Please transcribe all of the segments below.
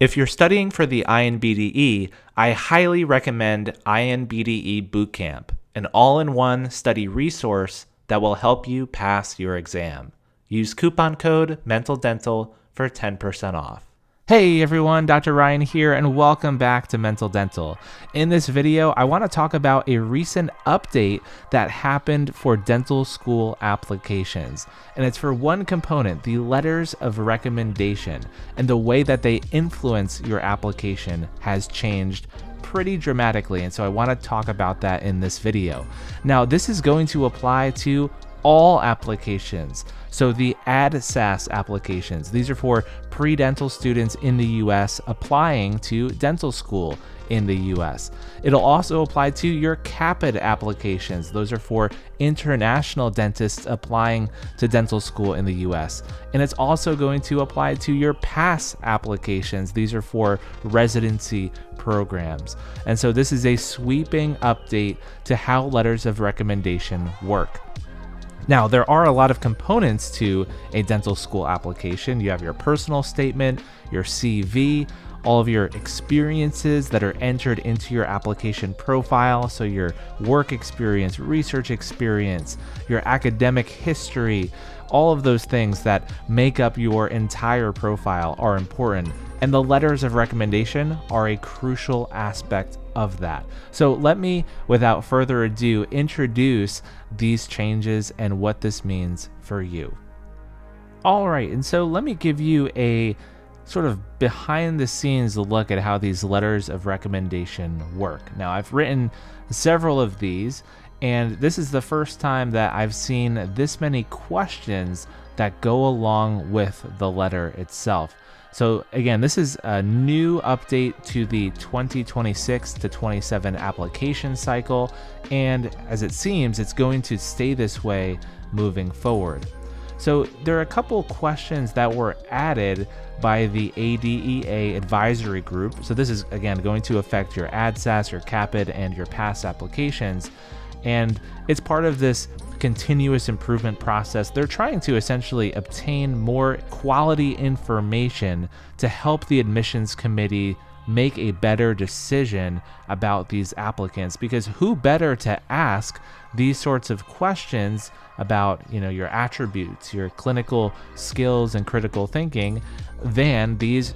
If you're studying for the INBDE, I highly recommend INBDE Bootcamp, an all-in-one study resource that will help you pass your exam. Use coupon code MENTALDENTAL for 10% off. Hey everyone, Dr. Ryan here, and welcome back to Mental Dental. In this video, I want to talk about a recent update that happened for dental school applications. And it's for one component, the letters of recommendation, and the way that they influence your application has changed pretty dramatically. And so I want to talk about that in this video. Now, this is going to apply to all applications. So the ADSAS applications, these are for pre-dental students in the US applying to dental school in the US. It'll also apply to your CAPID applications. Those are for international dentists applying to dental school in the US. And it's also going to apply to your PASS applications. These are for residency programs. And so this is a sweeping update to how letters of recommendation work. Now, there are a lot of components to a dental school application. You have your personal statement, your CV, all of your experiences that are entered into your application profile. So your work experience, research experience, your academic history, all of those things that make up your entire profile are important. And the letters of recommendation are a crucial aspect of that. So let me, without further ado, introduce these changes and what this means for you. All right, and so let me give you a sort of behind the scenes look at how these letters of recommendation work. Now, I've written several of these, and this is the first time that I've seen this many questions that go along with the letter itself. So again, this is a new update to the 2026 to 27 application cycle, and as it seems, it's going to stay this way moving forward. So there are a couple questions that were added by the ADEA advisory group. So this is again going to affect your ADSAS, your CAPID, and your PASS applications. And it's part of this continuous improvement process. They're trying to essentially obtain more quality information to help the admissions committee make a better decision about these applicants, because who better to ask these sorts of questions about, your attributes, your clinical skills and critical thinking than these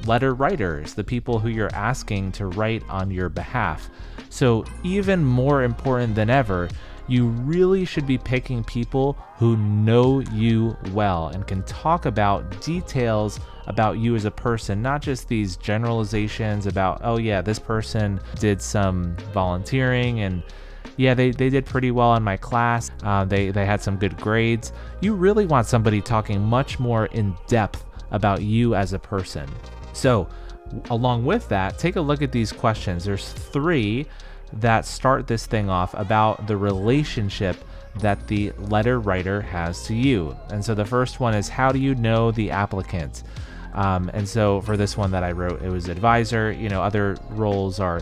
letter writers, the people who you're asking to write on your behalf. So even more important than ever, you really should be picking people who know you well and can talk about details about you as a person, not just these generalizations about, oh yeah, this person did some volunteering and yeah, they did pretty well in my class. They had some good grades. You really want somebody talking much more in depth about you as a person. So along with that, take a look at these questions. There's 3 that start this thing off about the relationship that the letter writer has to you. And so the first one is, how do you know the applicant? And so for this one that I wrote, it was advisor. Other roles are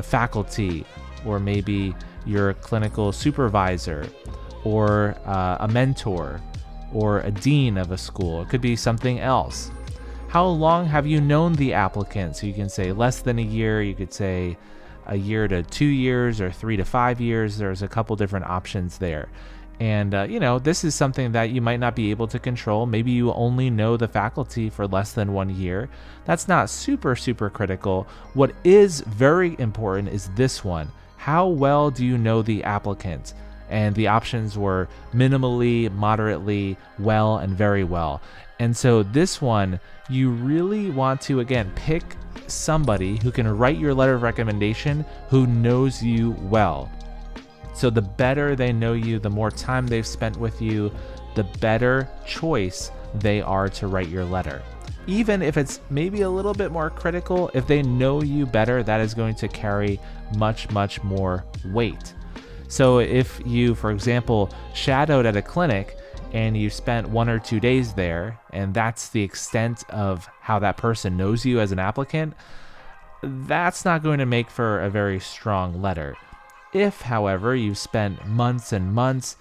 faculty, or maybe you're a clinical supervisor, or a mentor, or a dean of a school. It could be something else. How long have you known the applicant? So you can say less than a year. You could say a year to 2 years, or 3 to 5 years. There's a couple different options there. And, this is something that you might not be able to control. Maybe you only know the faculty for less than 1 year. That's not super, super critical. What is very important is this one. How well do you know the applicant? And the options were minimally, moderately, well, and very well. And so this one, you really want to, again, pick somebody who can write your letter of recommendation who knows you well. So the better they know you, the more time they've spent with you, the better choice they are to write your letter. Even if it's maybe a little bit more critical, if they know you better, that is going to carry much, much more weight. So if you, for example, shadowed at a clinic and you spent 1 or 2 days there, and that's the extent of how that person knows you as an applicant, that's not going to make for a very strong letter. If, however, you've spent months and months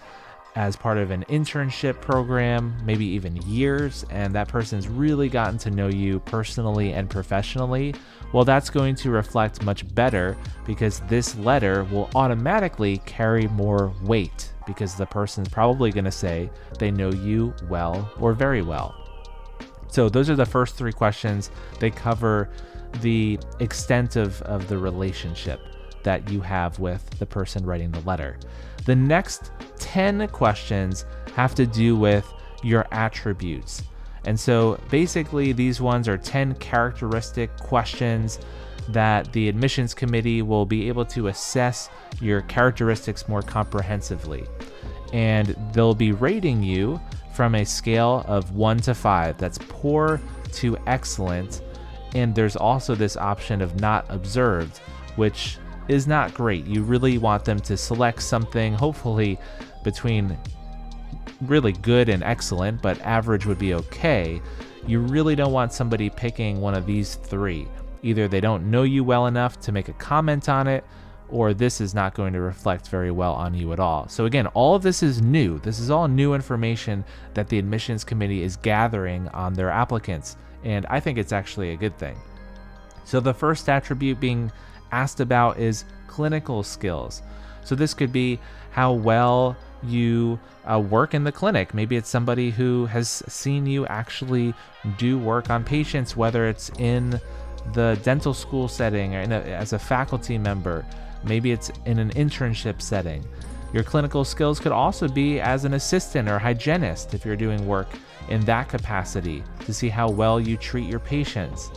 as part of an internship program, maybe even years, and that person's really gotten to know you personally and professionally, well, that's going to reflect much better because this letter will automatically carry more weight because the person's probably going to say they know you well or very well. So those are the first 3 questions. They cover the extent of the relationship that you have with the person writing the letter. The next 10 questions have to do with your attributes. And so basically these ones are 10 characteristic questions that the admissions committee will be able to assess your characteristics more comprehensively. And they'll be rating you from a scale of 1 to 5. That's poor to excellent. And there's also this option of not observed, which is not great. You really want them to select something, hopefully between really good and excellent, but average would be okay. You really don't want somebody picking one of these 3. Either they don't know you well enough to make a comment on it, or this is not going to reflect very well on you at all. So again, all of this is new. This is all new information that the admissions committee is gathering on their applicants, and I think it's actually a good thing. So the first attribute being asked about is clinical skills. So this could be how well you work in the clinic. Maybe it's somebody who has seen you actually do work on patients, whether it's in the dental school setting or as a faculty member. Maybe it's in an internship setting. Your clinical skills could also be as an assistant or hygienist if you're doing work in that capacity, to see how well you treat your patients.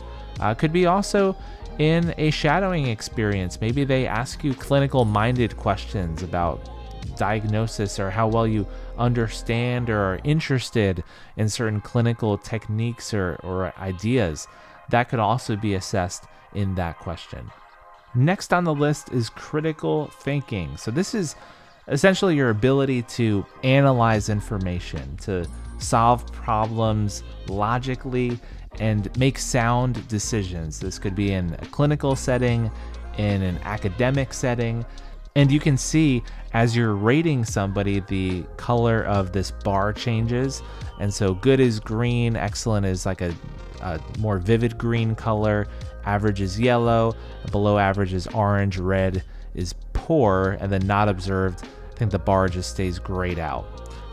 Could be also in a shadowing experience. Maybe they ask you clinical-minded questions about diagnosis or how well you understand or are interested in certain clinical techniques or ideas. That could also be assessed in that question. Next on the list is critical thinking. So this is essentially your ability to analyze information, to solve problems logically, and make sound decisions. This could be in a clinical setting, in an academic setting, and you can see as you're rating somebody, the color of this bar changes. And so good is green, excellent is like a more vivid green color, average is yellow, below average is orange, red is poor, and then not observed, I think the bar just stays grayed out.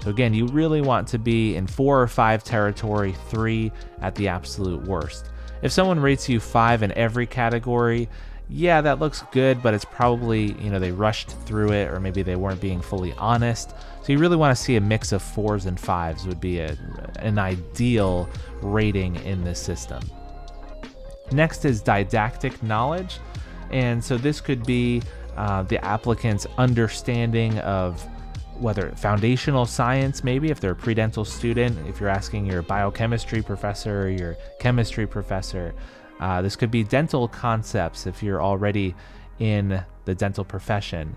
So again, you really want to be in 4 or 5 territory, 3 at the absolute worst. If someone rates you 5 in every category, yeah, that looks good, but it's probably, they rushed through it, or maybe they weren't being fully honest. So you really want to see a mix of 4s and 5s would be an ideal rating in this system. Next is didactic knowledge. And so this could be the applicant's understanding of whether foundational science, maybe if they're a pre-dental student, if you're asking your biochemistry professor or your chemistry professor. This could be dental concepts if you're already in the dental profession.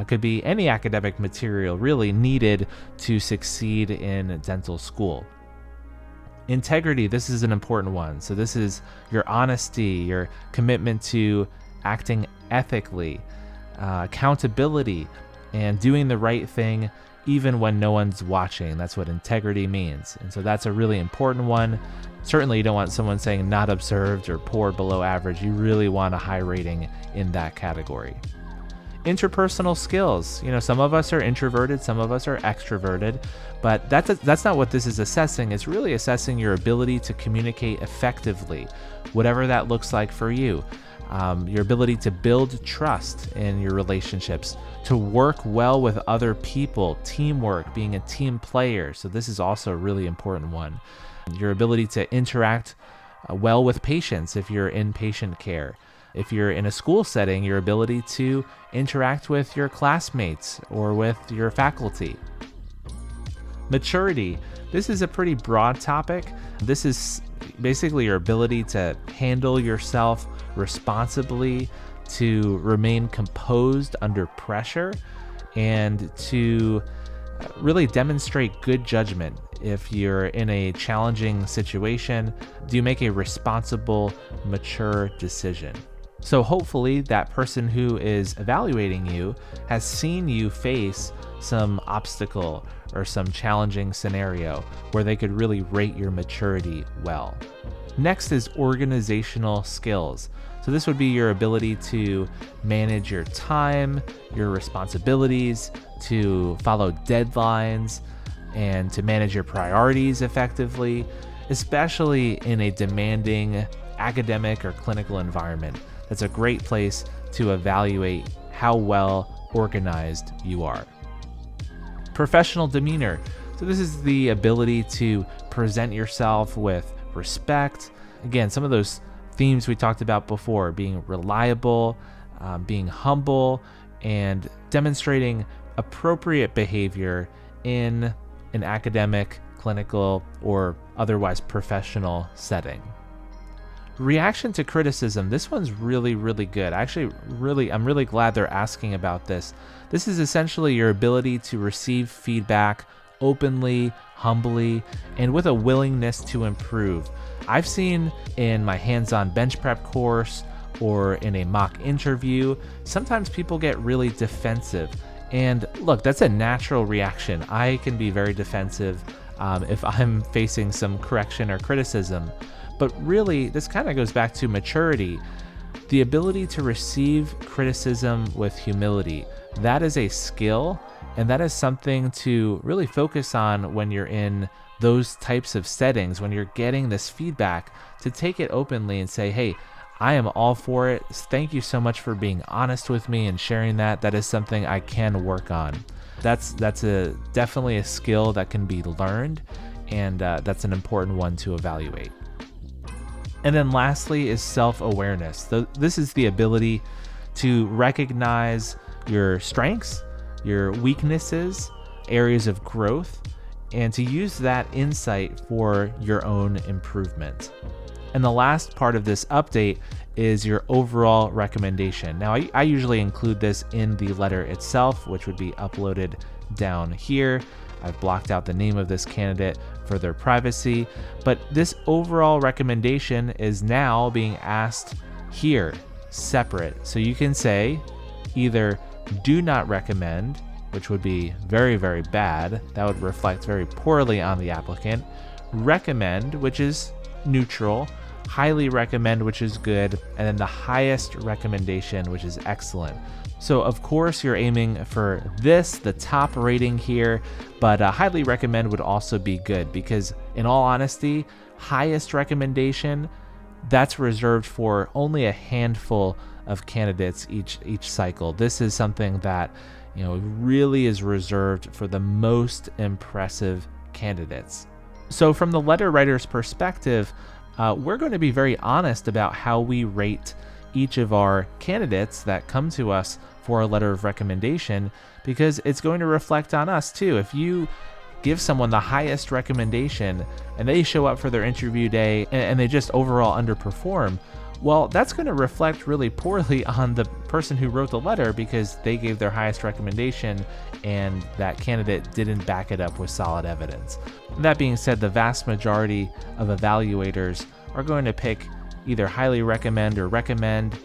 Could be any academic material really needed to succeed in dental school. Integrity, this is an important one. So this is your honesty, your commitment to acting ethically, accountability, and doing the right thing even when no one's watching. That's what integrity means. And so that's a really important one. Certainly you don't want someone saying not observed or poor, below average. You really want a high rating in that category. Interpersonal skills. Some of us are introverted, some of us are extroverted, but that's not what this is assessing. It's really assessing your ability to communicate effectively, whatever that looks like for you. Your ability to build trust in your relationships, to work well with other people, teamwork, being a team player. So this is also a really important one. Your ability to interact well with patients if you're in patient care. If you're in a school setting, your ability to interact with your classmates or with your faculty. Maturity. This is a pretty broad topic. This is basically your ability to handle yourself responsibly, to remain composed under pressure, and to really demonstrate good judgment. If you're in a challenging situation, do you make a responsible, mature decision? So hopefully that person who is evaluating you has seen you face some obstacle or some challenging scenario where they could really rate your maturity well. Next is organizational skills. So this would be your ability to manage your time, your responsibilities, to follow deadlines, and to manage your priorities effectively, especially in a demanding academic or clinical environment. That's a great place to evaluate how well organized you are. Professional demeanor. So this is the ability to present yourself with respect. Again, some of those themes we talked about before, being reliable, being humble, and demonstrating appropriate behavior in an academic, clinical, or otherwise professional setting. Reaction to criticism. This one's really, really good. I'm really glad they're asking about this. This is essentially your ability to receive feedback openly, humbly, and with a willingness to improve. I've seen in my hands-on bench prep course or in a mock interview, sometimes people get really defensive. And look, that's a natural reaction. I can be very defensive if I'm facing some correction or criticism. But really, this kind of goes back to maturity. The ability to receive criticism with humility. That is a skill, and that is something to really focus on when you're in those types of settings, when you're getting this feedback, to take it openly and say, hey, I am all for it. Thank you so much for being honest with me and sharing that. That is something I can work on. That's definitely a skill that can be learned, and that's an important one to evaluate. And then lastly is self-awareness. So this is the ability to recognize your strengths, your weaknesses, areas of growth, and to use that insight for your own improvement. And the last part of this update is your overall recommendation. Now, I usually include this in the letter itself, which would be uploaded down here. I've blocked out the name of this candidate for their privacy, but this overall recommendation is now being asked here, separate. So you can say either do not recommend, which would be very, very bad. That would reflect very poorly on the applicant. Recommend, which is neutral. Highly recommend, which is good. And then the highest recommendation, which is excellent. So of course you're aiming for this, the top rating here, but highly recommend would also be good, because in all honesty, highest recommendation, that's reserved for only a handful of candidates each cycle. This is something that, really is reserved for the most impressive candidates. So from the letter writer's perspective, we're going to be very honest about how we rate each of our candidates that come to us for a letter of recommendation, because it's going to reflect on us too. If you give someone the highest recommendation and they show up for their interview day and they just overall underperform, well, that's going to reflect really poorly on the person who wrote the letter, because they gave their highest recommendation and that candidate didn't back it up with solid evidence. That being said, the vast majority of evaluators are going to pick either highly recommend or recommend,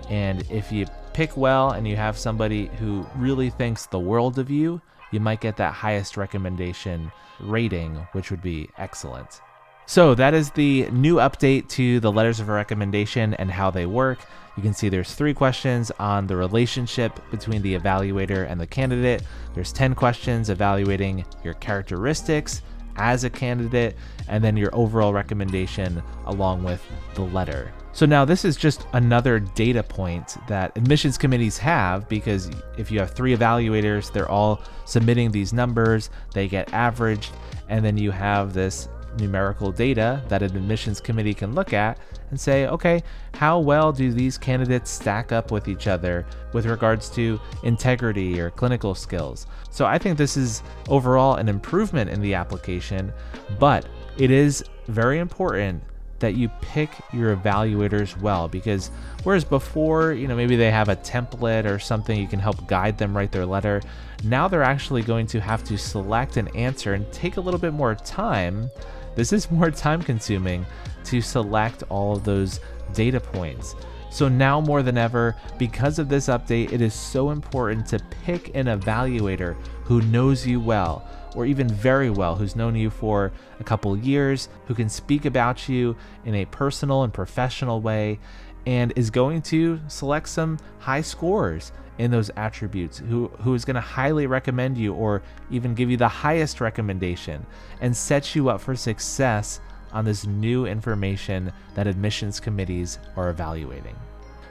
and if you pick well and you have somebody who really thinks the world of you, you might get that highest recommendation rating, which would be excellent. So that is the new update to the letters of recommendation and how they work. You can see there's 3 questions on the relationship between the evaluator and the candidate. There's 10 questions evaluating your characteristics as a candidate, and then your overall recommendation along with the letter. So now this is just another data point that admissions committees have, because if you have 3 evaluators, they're all submitting these numbers, they get averaged, and then you have this numerical data that an admissions committee can look at and say, okay, how well do these candidates stack up with each other with regards to integrity or clinical skills? So I think this is overall an improvement in the application, but it is very important that you pick your evaluators well, because whereas before, maybe they have a template or something you can help guide them write their letter, now they're actually going to have to select an answer and take a little bit more time. This is more time consuming to select all of those data points. So now more than ever, because of this update, it is so important to pick an evaluator who knows you well, or even very well, who's known you for a couple years, who can speak about you in a personal and professional way, and is going to select some high scores in those attributes, who is going to highly recommend you or even give you the highest recommendation and set you up for success on this new information that admissions committees are evaluating.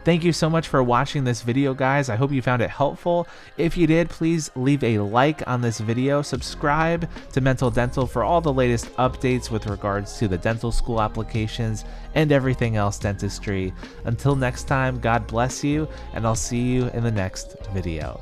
Thank you so much for watching this video, guys. I hope you found it helpful. If you did, please leave a like on this video, subscribe to Mental Dental for all the latest updates with regards to the dental school applications and everything else dentistry. Until next time, God bless you, and I'll see you in the next video.